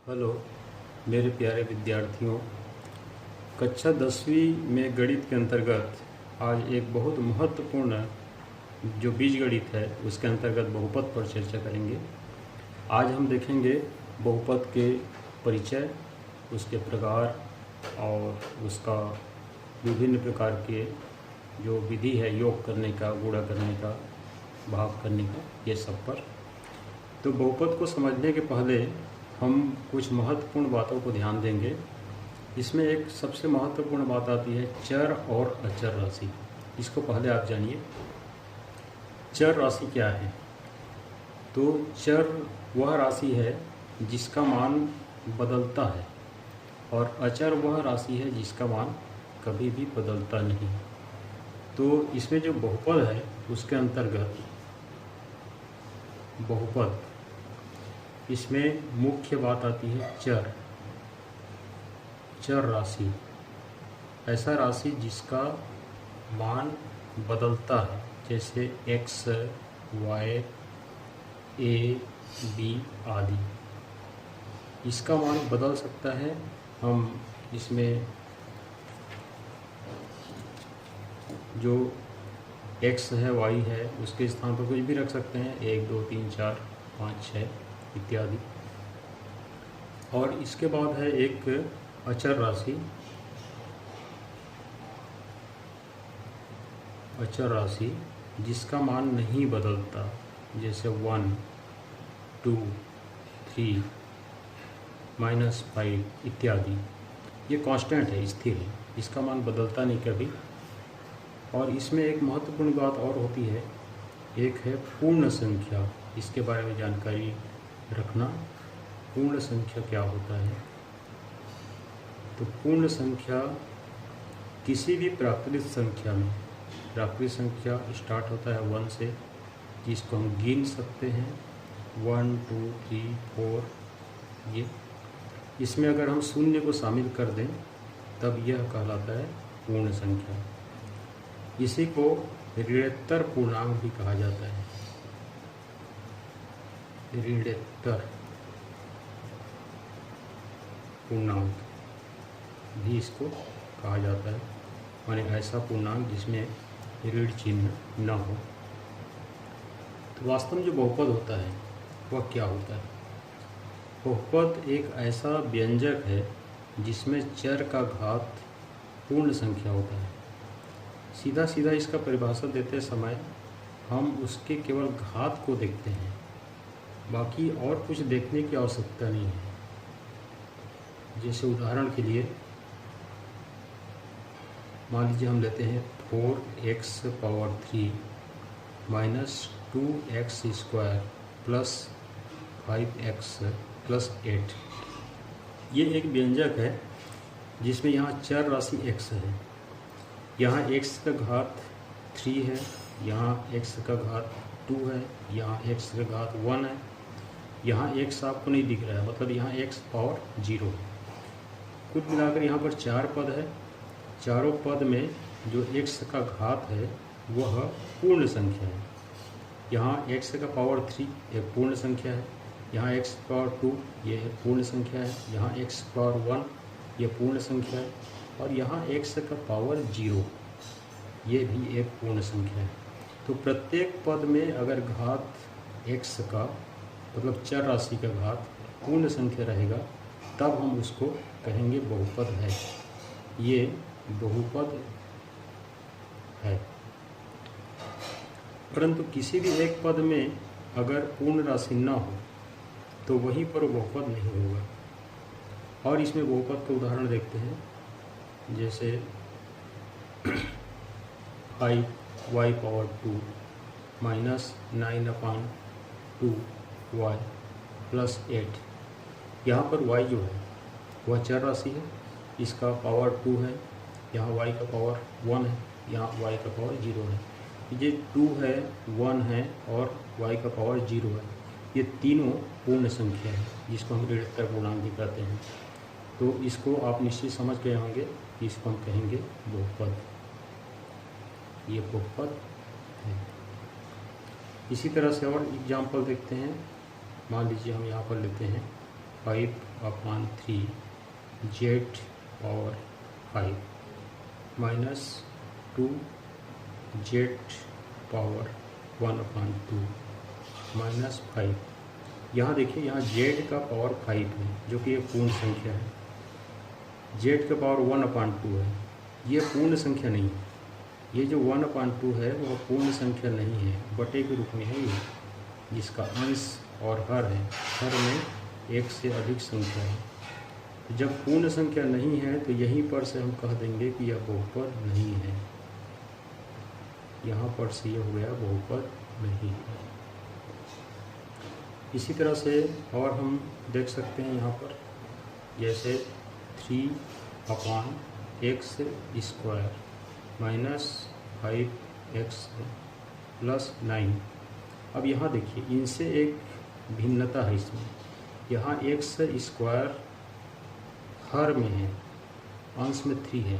Hello मेरे प्यारे विद्यार्थियों। कक्षा 10वीं में गणित के अंतर्गत आज एक बहुत महत्वपूर्ण जो बीजगणित है उसके अंतर्गत बहुपद पर चर्चा करेंगे। आज हम देखेंगे बहुपद के परिचय, उसके प्रकार और उसका विभिन्न प्रकार के जो विधि है योग करने का, गुणा करने का, भाग करने का, ये सब पर। तो बहुपद को समझने के पहले हम कुछ महत्वपूर्ण बातों को ध्यान देंगे। इसमें एक सबसे महत्वपूर्ण बात आती है चर और अचर राशि। इसको पहले आप जानिए। चर राशि क्या है? तो चर वह राशि है जिसका मान बदलता है और अचर वह राशि है जिसका मान कभी भी बदलता नहीं। तो इसमें जो बहुपद है उसके अंतर्गत बहुपद, इसमें मुख्य बात आती है चर। चर राशि ऐसा राशि जिसका मान बदलता है, जैसे x, y, a, b आदि। इसका मान बदल सकता है। हम इसमें जो x है, y है, उसके स्थान पर कुछ भी रख सकते हैं, 1 2 3 4 5 6 इत्यादि। और इसके बाद है एक अचर राशि। अचर राशि जिसका मान नहीं बदलता, जैसे 1 2 3 -5 इत्यादि। ये कांस्टेंट है, स्थिर है, इसका मान बदलता नहीं कभी। और इसमें एक महत्वपूर्ण बात और होती है, एक है पूर्ण संख्या। इसके बारे में जानकारी रखना। पूर्ण संख्या क्या होता है? तो पूर्ण संख्या किसी भी प्राकृत संख्या में, प्राकृत संख्या स्टार्ट होता है 1 से, जिसको हम गिन सकते हैं 1 2 3 4। ये इसमें अगर हम शून्य को शामिल कर दें तब यह कहलाता है पूर्ण संख्या। इसी को ऋणोत्तर पूर्णांक भी कहा जाता है। ऋणोत्तर पूर्णांक भी इसको कहा जाता है, माने ऐसा पूर्णांक जिसमें ऋण चिन्ह न हो। तो वास्तव में जो बहुपद होता है वह क्या होता है? बहुपद एक ऐसा व्यंजक है जिसमें चर का घात पूर्ण संख्या होता है। सीधा सीधा इसका परिभाषा देते समय हम उसके केवल घात को देखते हैं, बाकी और कुछ देखने की आवश्यकता नहीं है। जैसे उदाहरण के लिए मान लीजिए हम लेते हैं 4x⁻³ -2x² + 5x + 8। ये एक व्यंजक है जिसमें यहाँ चर राशि x है। यहाँ x का घात 3 है, यहाँ x का घात 2 है, यहाँ x का घात 1 है। यहाँ x आपको नहीं दिख रहा है, मतलब यहाँ x पावर 0 है। कुल मिलाकर यहाँ पर 4 पद है। चारों पद में जो x का घात है वह पूर्ण संख्या है। यहाँ x का पावर 3 एक पूर्ण संख्या है, यहाँ x पावर 2 ये पूर्ण संख्या है, यहाँ x पावर 1 ये पूर्ण संख्या है, और यहाँ x का पावर 0 ये भी एक पूर्ण संख्या है। तो प्रत्येक पद में अगर घात x का, मतलब चर राशि का घात पूर्ण संख्या रहेगा, तब हम उसको कहेंगे बहुपद है। ये बहुपद है। परंतु किसी भी एक पद में अगर पूर्ण राशि न हो तो वहीं पर बहुपद नहीं होगा। और इसमें बहुपद का उदाहरण देखते हैं, जैसे 5y⁻² -9/2y + 8। यहाँ पर y जो है वह चर राशि है, इसका पावर 2 है, यहाँ y का पावर 1 है, यहाँ y का पावर 0 है। ये 2 है, 1 है और y का पावर 0 है। ये तीनों पूर्ण संख्या है जिसको हम ऋणोत्तर पूर्णांक भी कहते हैं। तो इसको आप निश्चित समझ गए होंगे कि इसको हम कहेंगे बहुपद। ये बहुपद है। इसी तरह से और एग्जाम्पल देखते हैं। मान लीजिए हम यहाँ पर लेते हैं 5/3 Z power 5 minus 2 Z power 1/2 minus 5। यहाँ देखिए, यहाँ जेड का पावर 5 है जो कि एक पूर्ण संख्या है। जेड का पावर 1/2 है, ये पूर्ण संख्या नहीं है। ये जो 1/2 है वह पूर्ण संख्या नहीं है, बटे के रूप में है ये, जिसका अंश और हर है। हर में एक से अधिक संख्या है। जब पूर्ण संख्या नहीं है तो यहीं पर से हम कह देंगे कि यह बहुपद नहीं है। यहाँ पर से ये हो गया बहुपद नहीं है। इसी तरह से और हम देख सकते हैं यहाँ पर, जैसे 3/x² माइनस 5x प्लस 9। अब यहाँ देखिए, इनसे एक भिन्नता है इसमें। यहाँ x² हर में है, अंश में 3 है।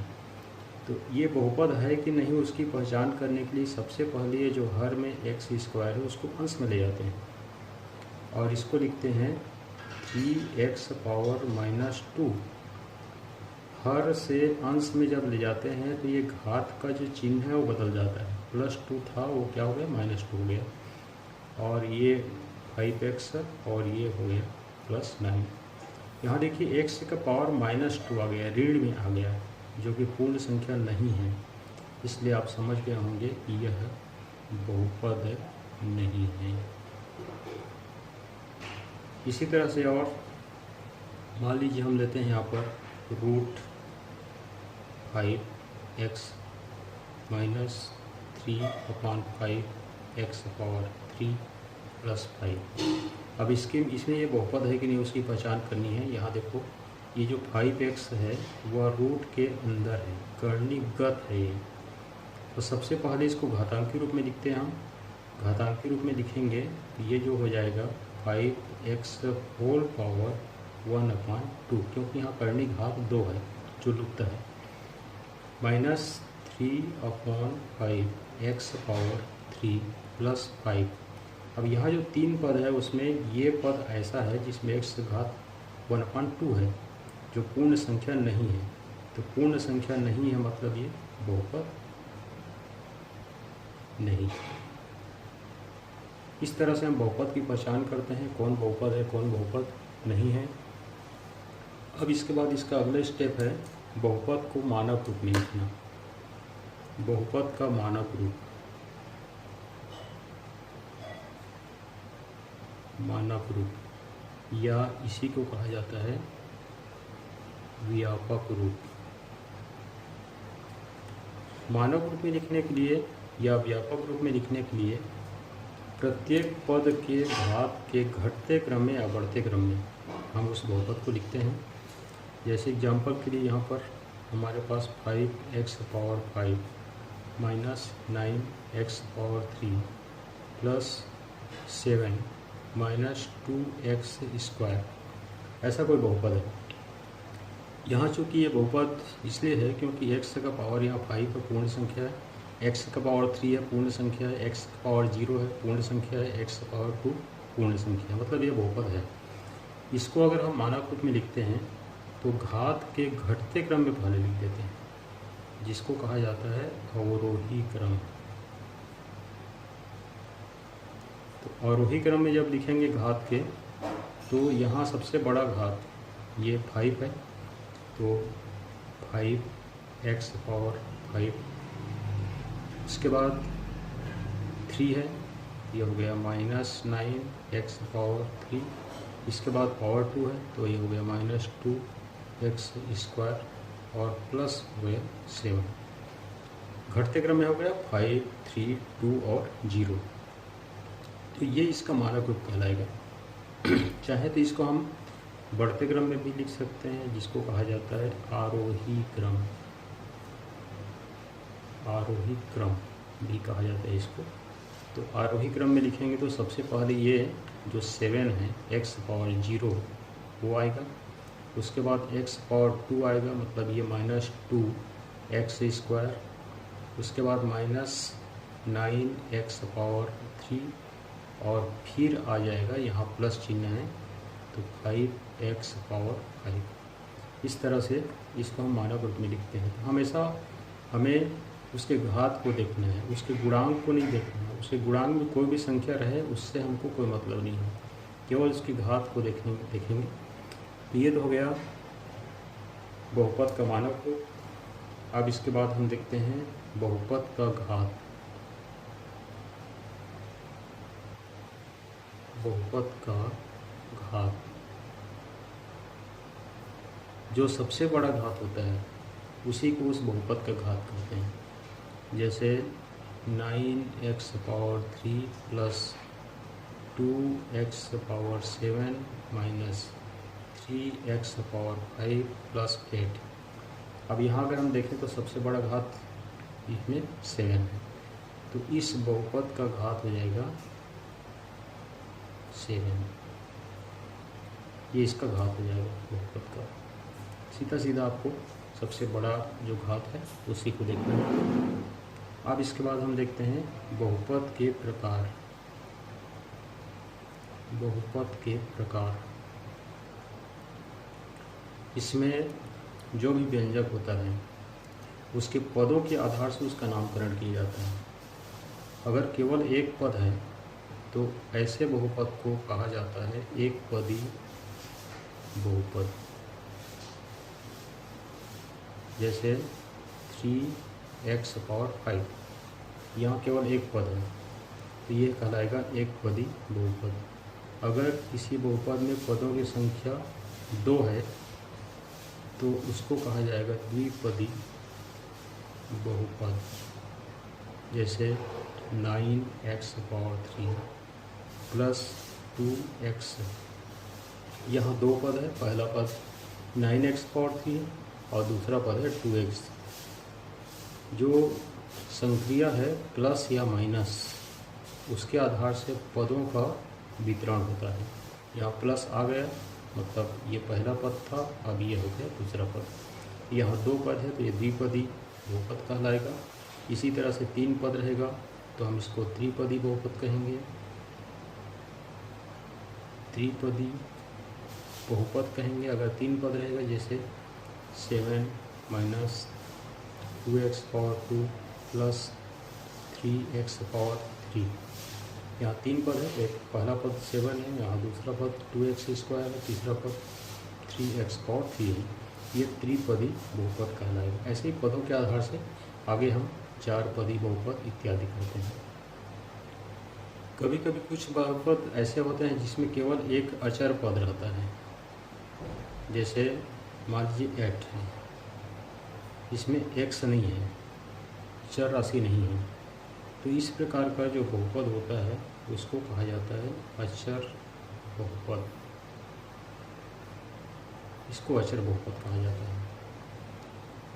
तो ये बहुपद है कि नहीं, उसकी पहचान करने के लिए सबसे पहले ये जो हर में x² है उसको अंश में ले जाते हैं और इसको लिखते हैं 3x⁻²। हर से अंश में जब ले जाते हैं तो ये घात का जो चिन्ह है वो बदल जाता है। +2 था वो क्या हो गया, -2 हो गया, और ये 5x और ये हो गया +9। यहाँ देखिए x का पावर -2 आ गया, ऋण में आ गया, जो कि पूर्ण संख्या नहीं है। इसलिए आप समझ गए होंगे कि यह बहुपद नहीं है। इसी तरह से और मान लीजिए हम लेते हैं यहाँ पर √5x माइनस 3/5x⁻3 + 5। अब इसमें ये बहुपद है कि नहीं उसकी पहचान करनी है। यहाँ देखो, ये जो 5x है वह रूट के अंदर है, कर्णिगत है ये। तो सबसे पहले इसको घातांकी रूप में लिखते हैं हम। घातांकी रूप में लिखेंगे तो ये जो हो जाएगा 5x⁻1/2, क्योंकि यहाँ कर्णी घात 2 है जो लुप्त है, माइनस 3/5x⁻3 + 5। अब यहाँ जो 3 पद है उसमें ये पद ऐसा है जिसमें x घात 1/2 है, जो पूर्ण संख्या नहीं है। तो पूर्ण संख्या नहीं है मतलब ये बहुपद नहीं। इस तरह से हम बहुपद की पहचान करते हैं, कौन बहुपद है कौन बहुपद नहीं है। अब इसके बाद इसका अगला स्टेप है बहुपद को मानक रूप में लिखना। बहुपद का मानक रूप, मानक रूप या इसी को कहा जाता है व्यापक रूप। मानक रूप में लिखने के लिए या व्यापक रूप में लिखने के लिए प्रत्येक पद के घात के घटते क्रम में या बढ़ते क्रम में हम उस बहुपद को लिखते हैं। जैसे एग्जाम्पल के लिए यहाँ पर हमारे पास 5x⁻5 minus 9x⁻3 plus 7 minus 2x², ऐसा कोई बहुपद है। यहाँ चूँकि ये बहुपद इसलिए है क्योंकि x का पावर यहाँ 5 है, पूर्ण संख्या है, x का पावर 3 है, पूर्ण संख्या है, x का पावर 0 है, पूर्ण संख्या है, x का पावर 2 पूर्ण संख्या है, मतलब ये बहुपद है। इसको अगर हम मानक रूप में लिखते हैं तो घात के घटते क्रम में पहले लिख देते हैं, जिसको कहा जाता है अवरोही क्रम। तो अवरोही क्रम में जब लिखेंगे घात के, तो यहाँ सबसे बड़ा घात ये 5 है, तो 5x⁻5, उसके बाद 3 है, ये हो गया -9x⁻3, इसके बाद पावर 2 है तो ये हो गया -2x² और प्लस हो गया 7। घटते क्रम में हो गया 5, 3, 2 और 0। तो ये इसका मानक रूप कहलाएगा। चाहे तो इसको हम बढ़ते क्रम में भी लिख सकते हैं, जिसको कहा जाता है आरोही क्रम। आरोही क्रम भी कहा जाता है इसको। तो आरोही क्रम में लिखेंगे तो सबसे पहले ये जो 7 है x⁻0 वो आएगा, उसके बाद x⁻2 आएगा, मतलब ये -2x², उसके बाद -9x⁻3 और फिर आ जाएगा, यहाँ प्लस चिन्ह है तो 5x⁵ इस तरह से इसको हम मानक रूप में लिखते हैं। तो हमेशा हमें उसके घात को देखना है, उसके गुणांक को नहीं देखना है। उसके गुणांक में कोई भी संख्या रहे उससे हमको कोई मतलब नहीं है, केवल उसकी घात को देखेंगे। तो ये तो हो गया बहुपद का मानक रूप। अब इसके बाद हम देखते हैं बहुपद का घात। बहुपद का घात जो सबसे बड़ा घात होता है उसी को उस बहुपद का घात कहते हैं। जैसे 9x⁴ plus 2x⁴ minus 3x⁵ plus 8। अब यहाँ अगर हम देखें तो सबसे बड़ा घात इसमें 7 है, तो इस बहुपद का घात हो जाएगा 7। ये इसका घात हो जाएगा बहुपद का। सीधा आपको सबसे बड़ा जो घात है उसी को देखना है। अब इसके बाद हम देखते हैं बहुपद के प्रकार। बहुपद के प्रकार, इसमें जो भी व्यंजक होता है उसके पदों के आधार से उसका नामकरण किया जाता है। अगर केवल एक पद है तो ऐसे बहुपद को कहा जाता है एक पदी बहुपद। जैसे 3x⁵, यहाँ केवल एक पद है तो ये कहलाएगा एक पदी बहुपद। अगर किसी बहुपद में पदों की संख्या 2 है तो उसको कहा जाएगा द्विपदी बहुपद। जैसे 9x⁴ प्लस 2x, यहाँ 2 पद है। पहला पद 9x⁴ है और दूसरा पद है 2x। जो संक्रिया है प्लस या माइनस, उसके आधार से पदों का वितरण होता है। यहाँ प्लस आ गया मतलब ये पहला पद था, अब ये हो गया दूसरा पद। यहाँ 2 पद है तो ये द्विपदी बहुपद कहलाएगा। इसी तरह से 3 पद रहेगा तो हम इसको त्रिपदी बहुपद कहेंगे। त्रिपदी बहुपद कहेंगे अगर 3 पद रहेगा, जैसे 7 माइनस 2x⁴ प्लस 3x⁴। यहाँ 3 पद है, एक पहला पद 7 है, यहाँ दूसरा पद 2x² है, तीसरा पद 3x⁴ है। ये त्रिपदी बहुपद कहलाएगा। ऐसे ही पदों के आधार से आगे हम 4 पदी बहुपद इत्यादि करते हैं। कभी कभी कुछ बहुपद ऐसे होते हैं जिसमें केवल एक अचर पद रहता है। जैसे मान लीजिए 8 है, इसमें x नहीं है, चर राशि नहीं है, तो इस प्रकार का जो बहुपद होता है उसको कहा जाता है अचर बहुपद। इसको अचर बहुपद कहा जाता है।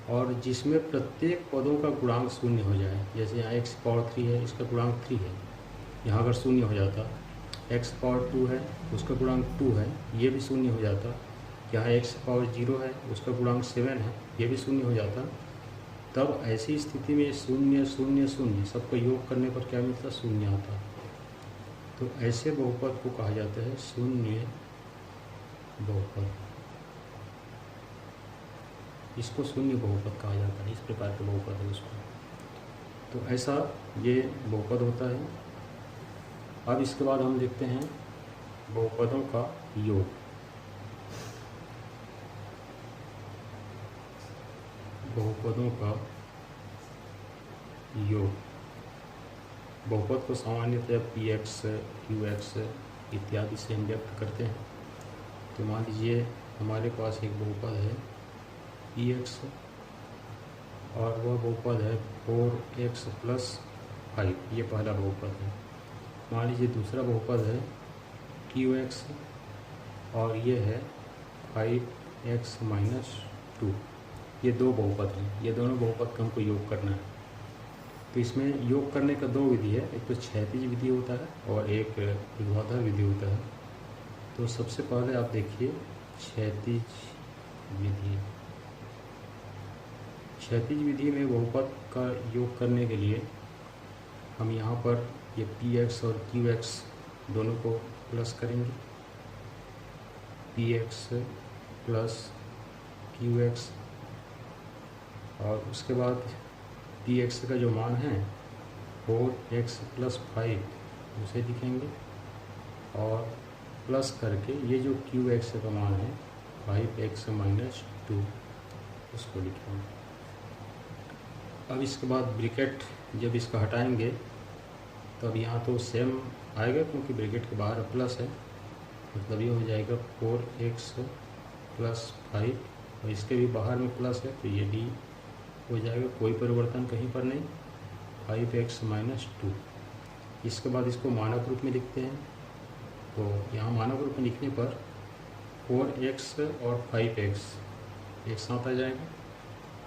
और जिसमें प्रत्येक पदों का गुणांक 0 हो जाए, जैसे यहाँ x⁴ है, इसका गुणांक 3 है, यहाँ अगर 0 हो जाता, x⁴ है उसका गुणांक 2 है, ये भी 0 हो जाता। यहाँ x⁴ है उसका गुणांक 7 है, ये भी 0 हो जाता। तब ऐसी स्थिति में 0 0 0 सबको योग करने पर क्या मिलता? 0 आता। तो ऐसे बहुपद को कहा जाता है शून्य बहुपद। इसको शून्य बहुपद कहा जाता है। इस प्रकार के बहुपद है उसको। तो ऐसा ये बहुपद होता है। अब इसके बाद हम देखते हैं बहुपदों का योग। बहुपदों का योग, बहुपद को सामान्यतः px, qx इत्यादि से हम व्यक्त करते हैं। तो मान लीजिए हमारे पास एक बहुपद है px और वह बहुपद है 4x + 5, ये पहला बहुपद है। मान लीजिए दूसरा बहुपद है qx और ये है 5x - 2। ये 2 बहुपद हैं। ये दोनों बहुपद का हमको योग करना है। तो इसमें योग करने का 2 विधि है, एक तो क्षैतिज विधि होता है और एक ऊर्ध्वाधर विधि होता है। तो सबसे पहले आप देखिए क्षैतिज विधि। क्षैतिज विधि में बहुपद का योग करने के लिए हम यहाँ पर ये px और qx दोनों को प्लस करेंगे। P x plus Q x, और उसके बाद पी एक्स का जो मान है 4x प्लस 5 उसे लिखेंगे, और प्लस करके ये जो क्यू एक्स का मान है 5x माइनस 2 उसको लिखेंगे। अब इसके बाद ब्रैकेट जब इसका हटाएंगे तब यहाँ तो सेम आएगा, क्योंकि ब्रैकेट के बाहर प्लस है, मतलब ये हो जाएगा 4x प्लस 5, और इसके भी बाहर में प्लस है तो ये डी हो जाएगा, कोई परिवर्तन कहीं पर नहीं, 5x माइनस 2। इसके बाद इसको मानक रूप में लिखते हैं, तो यहाँ मानक रूप में लिखने पर 4x और 5x एक साथ आ जाएगा,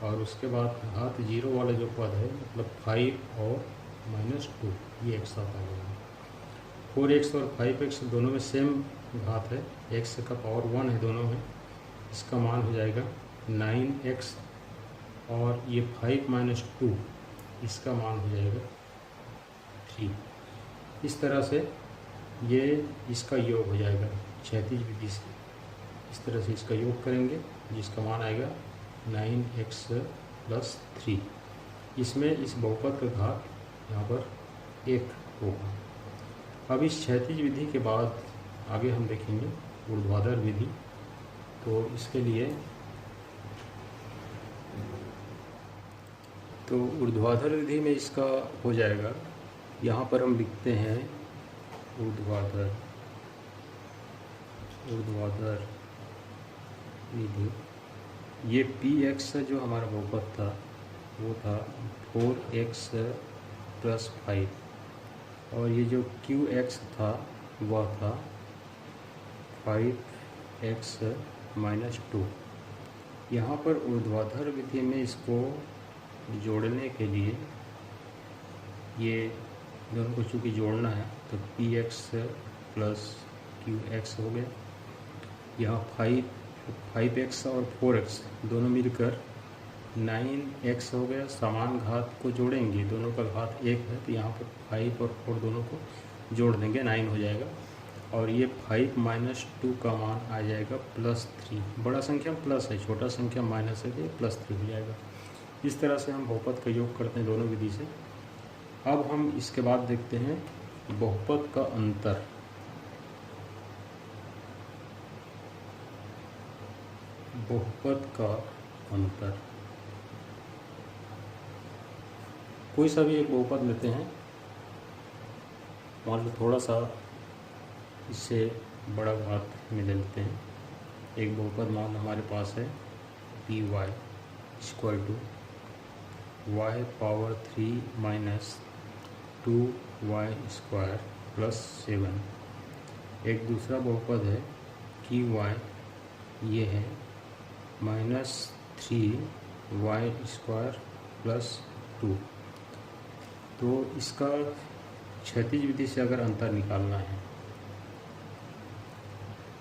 और उसके बाद घात 0 वाला जो पद है मतलब 5 और माइनस 2 ये एक साथ आ जाएगा। 4x और 5x दोनों में सेम घात है, x का पावर 1 है दोनों में, इसका मान हो जाएगा 9x, और ये 5 माइनस 2 इसका मान हो जाएगा 3। इस तरह से ये इसका योग हो जाएगा क्षैतिज विधि से, इस तरह से इसका योग करेंगे जिसका मान आएगा 9x प्लस 3। इसमें इस बहुपद का घात यहाँ पर 1 होगा। अब इस क्षैतिज विधि के बाद आगे हम देखेंगे ऊर्ध्वाधर विधि, तो इसके लिए तो ऊर्ध्वाधर विधि में इसका हो जाएगा, यहाँ पर हम लिखते हैं ऊर्ध्वाधर विधि। ये पी एक्स जो हमारा बहुपद था वो था 4x प्लस 5, और ये जो क्यू एक्स था वह था 5x माइनस 2। यहाँ पर ऊर्ध्वाधर विधि में इसको जोड़ने के लिए ये दोनों को चूँकि जोड़ना है तो P x plus Q x हो गया, यहाँ 5x और 4x दोनों मिलकर 9x हो गया। समान घात को जोड़ेंगे, दोनों का घात 1 है तो यहाँ पर 5 और 4 दोनों को जोड़ देंगे, 9 हो जाएगा, और ये 5 माइनस 2 का मान आ जाएगा प्लस 3। बड़ा संख्या प्लस है, छोटा संख्या माइनस है तो प्लस 3 हो जाएगा। इस तरह से हम बहुपद का योग करते हैं दोनों विधि से। अब हम इसके बाद देखते हैं बहुपद का अंतर। बहुपद का अंतर, कोई सा भी एक बहुपद लेते हैं, मान लो थोड़ा सा इससे बड़ा घात में ले लेते हैं। एक बहुपद मान हमारे पास है P Y equal to Y power 3 minus 2y square plus 7। एक दूसरा बहुपद है कि y ये है माइनस 3y स्क्वायर प्लस 2। तो इसका क्षैतिज विधि से अगर अंतर निकालना है,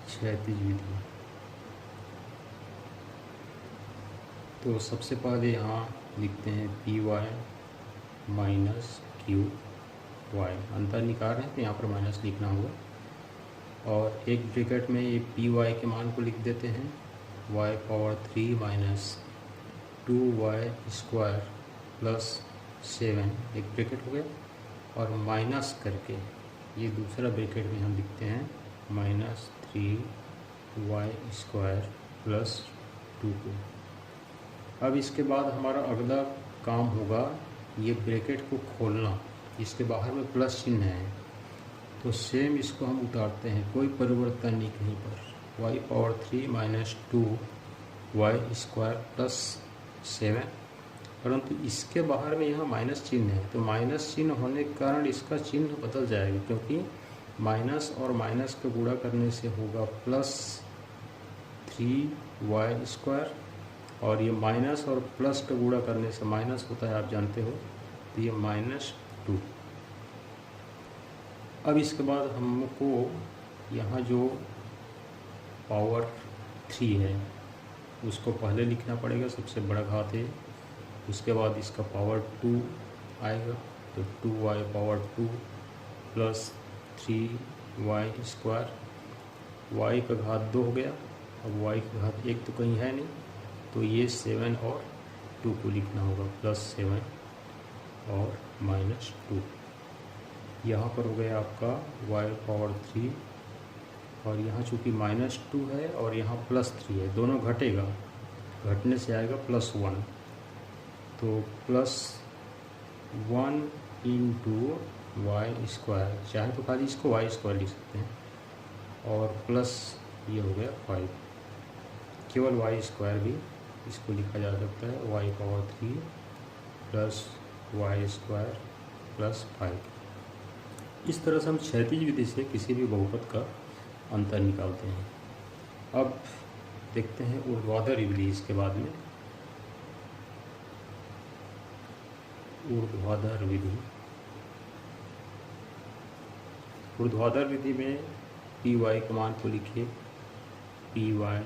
क्षैतिज विधि, तो सबसे पहले यहाँ लिखते हैं P Y minus Q Y, अंतर निकाल रहे हैं तो यहाँ पर माइनस लिखना होगा, और एक ब्रैकेट में ये पी वाई के मान को लिख देते हैं Y power 3 minus 2y square plus 7, एक ब्रैकेट हो गया, और माइनस करके ये दूसरा ब्रैकेट में हम लिखते हैं माइनस 3y स्क्वायर प्लस 2 को। अब इसके बाद हमारा अगला काम होगा ये ब्रैकेट को खोलना, इसके बाहर में प्लस चिन्ह है तो सेम इसको हम उतारते हैं, कोई परिवर्तन नहीं कहीं पर, Y power 3 minus 2y square plus 7, परंतु इसके बाहर में यहाँ माइनस चिन्ह है, तो माइनस चिन्ह होने के कारण इसका चिन्ह बदल जाएगा, क्योंकि माइनस और माइनस का गुणा करने से होगा प्लस 3y स्क्वायर, और ये माइनस और प्लस का गुणा करने से माइनस होता है, आप जानते हो, तो ये माइनस 2। अब इसके बाद हमको यहाँ जो पावर 3 है उसको पहले लिखना पड़ेगा, सबसे बड़ा घात है, उसके बाद इसका पावर 2 आएगा तो 2y power 2 plus 3y square, y का घात 2 हो गया। अब y का घात 1 तो कहीं है नहीं, तो ये 7 और 2 को लिखना होगा, +7 और -2। यहाँ पर हो गया आपका y⁻3, और यहाँ चूँकि -2 है और यहाँ +3 है, दोनों घटेगा, घटने से आएगा +1, तो +1 × y², चाहे तो खाली इसको y² लिख सकते हैं, और प्लस ये हो गया 5, केवल y² भी इसको लिखा जा सकता है, y⁻3 + y² + 5। इस तरह से हम क्षैतिज विधि से किसी भी बहुपद का अंतर निकालते हैं। अब देखते हैं ऊर्ध्वाधर विधि। इसके बाद में ऊर्ध्वाधर विधि। ऊर्ध्वाधर विधि में पी वाई का मान को लिखिए, पी वाई =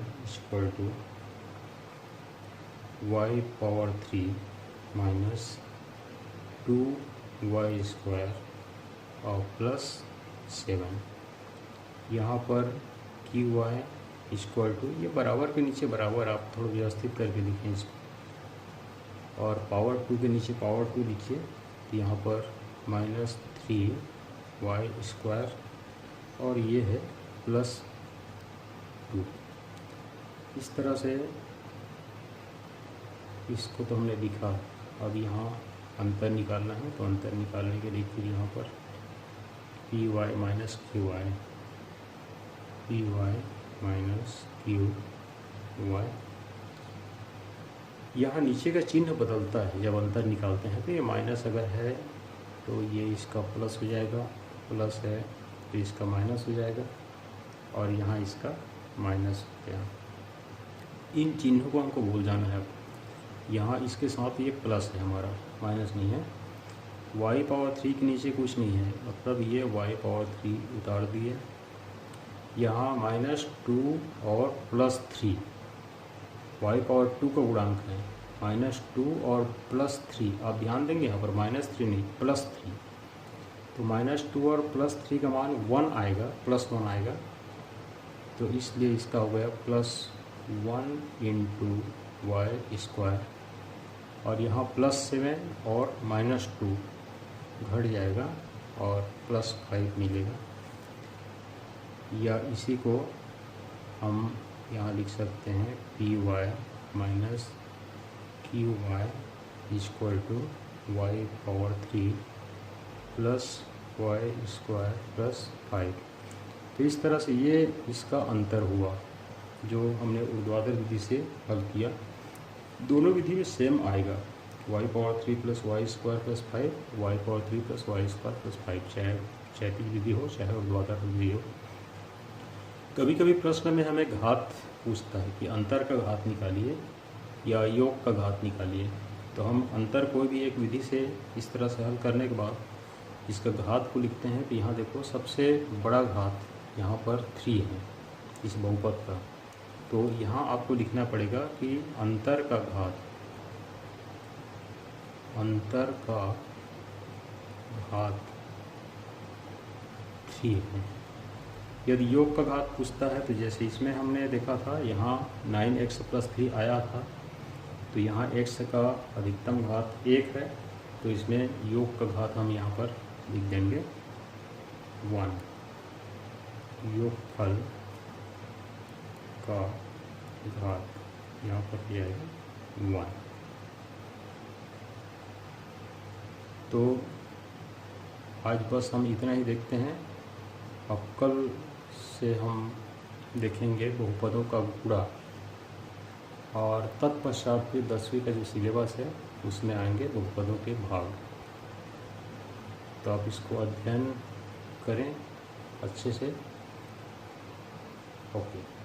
y⁻3 - 2y² और +7। यहाँ पर क्यू वाई = ये बराबर के नीचे बराबर, आप थोड़ा व्यवस्थित करके लिखें इसको, और पावर 2 के नीचे पावर 2 लिखिए, तो यहाँ पर -3y², और ये है +2। इस तरह से इसको तो हमने लिखा। अब यहाँ अंतर निकालना है, तो अंतर निकालने के लिए फिर यहाँ पर P Y - Q Y, P Y - Q Y. यहाँ नीचे का चिन्ह बदलता है जब अंतर निकालते हैं, तो ये माइनस अगर है तो ये इसका प्लस हो जाएगा, प्लस है तो इसका माइनस हो जाएगा, और यहाँ इसका माइनस हो गया। इन चिन्हों को हमको भूल जाना है। यहाँ इसके साथ ये प्लस है हमारा, माइनस नहीं है। y⁻3 के नीचे कुछ नहीं है, मतलब ये y⁻3 उतार दिए। यहाँ -2 और +3, y⁻2 का गुणांक है, -2 और +3। आप ध्यान देंगे यहाँ पर -3 नहीं, +3, तो -2 और +3 का मान 1 आएगा, +1 आएगा, तो इसलिए इसका हो गया +1 × y², और यहाँ +7 और -2 घट जाएगा और +5 मिलेगा। या इसी को हम यहाँ लिख सकते हैं, P Y - Q Y = y⁻3 + y² + 5। तो इस तरह से ये इसका अंतर हुआ जो हमने ऊर्ध्वाधर विधि से हल किया। दोनों विधि में सेम आएगा, y⁻3 + y² + 5, y⁻3 + y² + 5, चाहे क्षैतिज विधि हो चाहे ऊर्ध्वाधर विधि हो। कभी कभी प्रश्न में हमें घात पूछता है कि अंतर का घात निकालिए या योग का घात निकालिए, तो हम अंतर कोई भी एक विधि से इस तरह से हल करने के बाद इसका घात को लिखते हैं। तो यहाँ देखो, सबसे बड़ा घात यहाँ पर 3 है इस बहुपद का, तो यहाँ आपको लिखना पड़ेगा कि अंतर का घात 3 है। यदि योग का घात पूछता है, तो जैसे इसमें हमने देखा था, यहाँ 9x + 3 आया था, तो यहाँ x का अधिकतम घात 1 है, तो इसमें योग का घात हम यहाँ पर लिख देंगे 1। योगफल का घात यहाँ पर किया जाएगा 1। तो आज बस हम इतना ही देखते हैं। अब कल से हम देखेंगे बहुपदों का गुणा, और तत्पश्चात फिर 10वीं का जो सिलेबस है उसमें आएंगे बहुपदों के भाग। तो आप इसको अध्ययन करें अच्छे से। ओके।